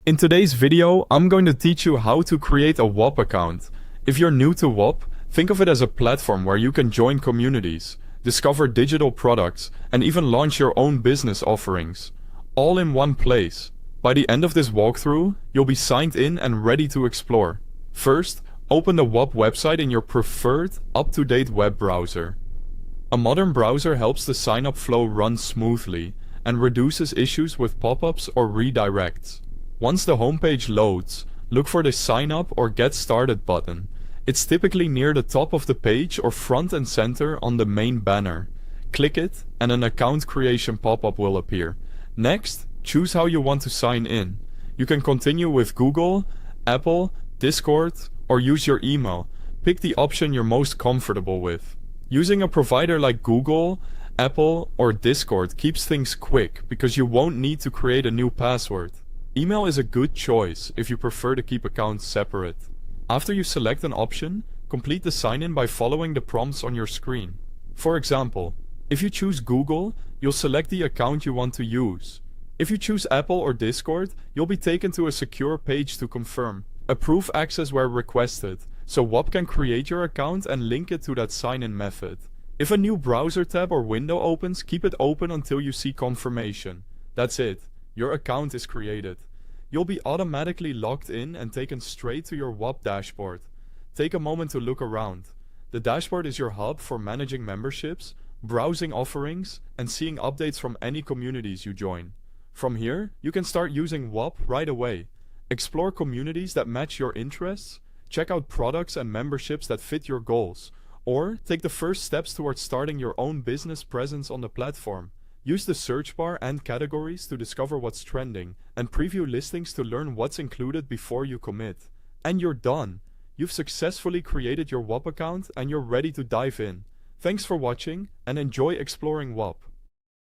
In today's video, I'm going to teach you how to create a Whop account. If you're new to Whop, think of it as a platform where you can join communities, discover digital products, and even launch your own business offerings. All in one place. By the end of this walkthrough, you'll be signed in and ready to explore. First, open the Whop website in your preferred, up-to-date web browser. A modern browser helps the sign-up flow run smoothly and reduces issues with pop-ups or redirects. Once the homepage loads, look for the Sign Up or Get Started button. It's typically near the top of the page or front and center on the main banner. Click it and an account creation pop-up will appear. Next, choose how you want to sign in. You can continue with Google, Apple, Discord, or use your email. Pick the option you're most comfortable with. Using a provider like Google, Apple, or Discord keeps things quick because you won't need to create a new password. Email is a good choice if you prefer to keep accounts separate. After you select an option, complete the sign-in by following the prompts on your screen. For example, if you choose Google, you'll select the account you want to use. If you choose Apple or Discord, you'll be taken to a secure page to confirm. Approve access where requested, so Whop can create your account and link it to that sign-in method. If a new browser tab or window opens, keep it open until you see confirmation. That's it. Your account is created. You'll be automatically logged in and taken straight to your Whop dashboard. Take a moment to look around. The dashboard is your hub for managing memberships, browsing offerings, and seeing updates from any communities you join. From here, you can start using Whop right away. Explore communities that match your interests, check out products and memberships that fit your goals, or take the first steps towards starting your own business presence on the platform. Use the search bar and categories to discover what's trending, and preview listings to learn what's included before you commit. And you're done! You've successfully created your Whop account and you're ready to dive in. Thanks for watching and enjoy exploring Whop.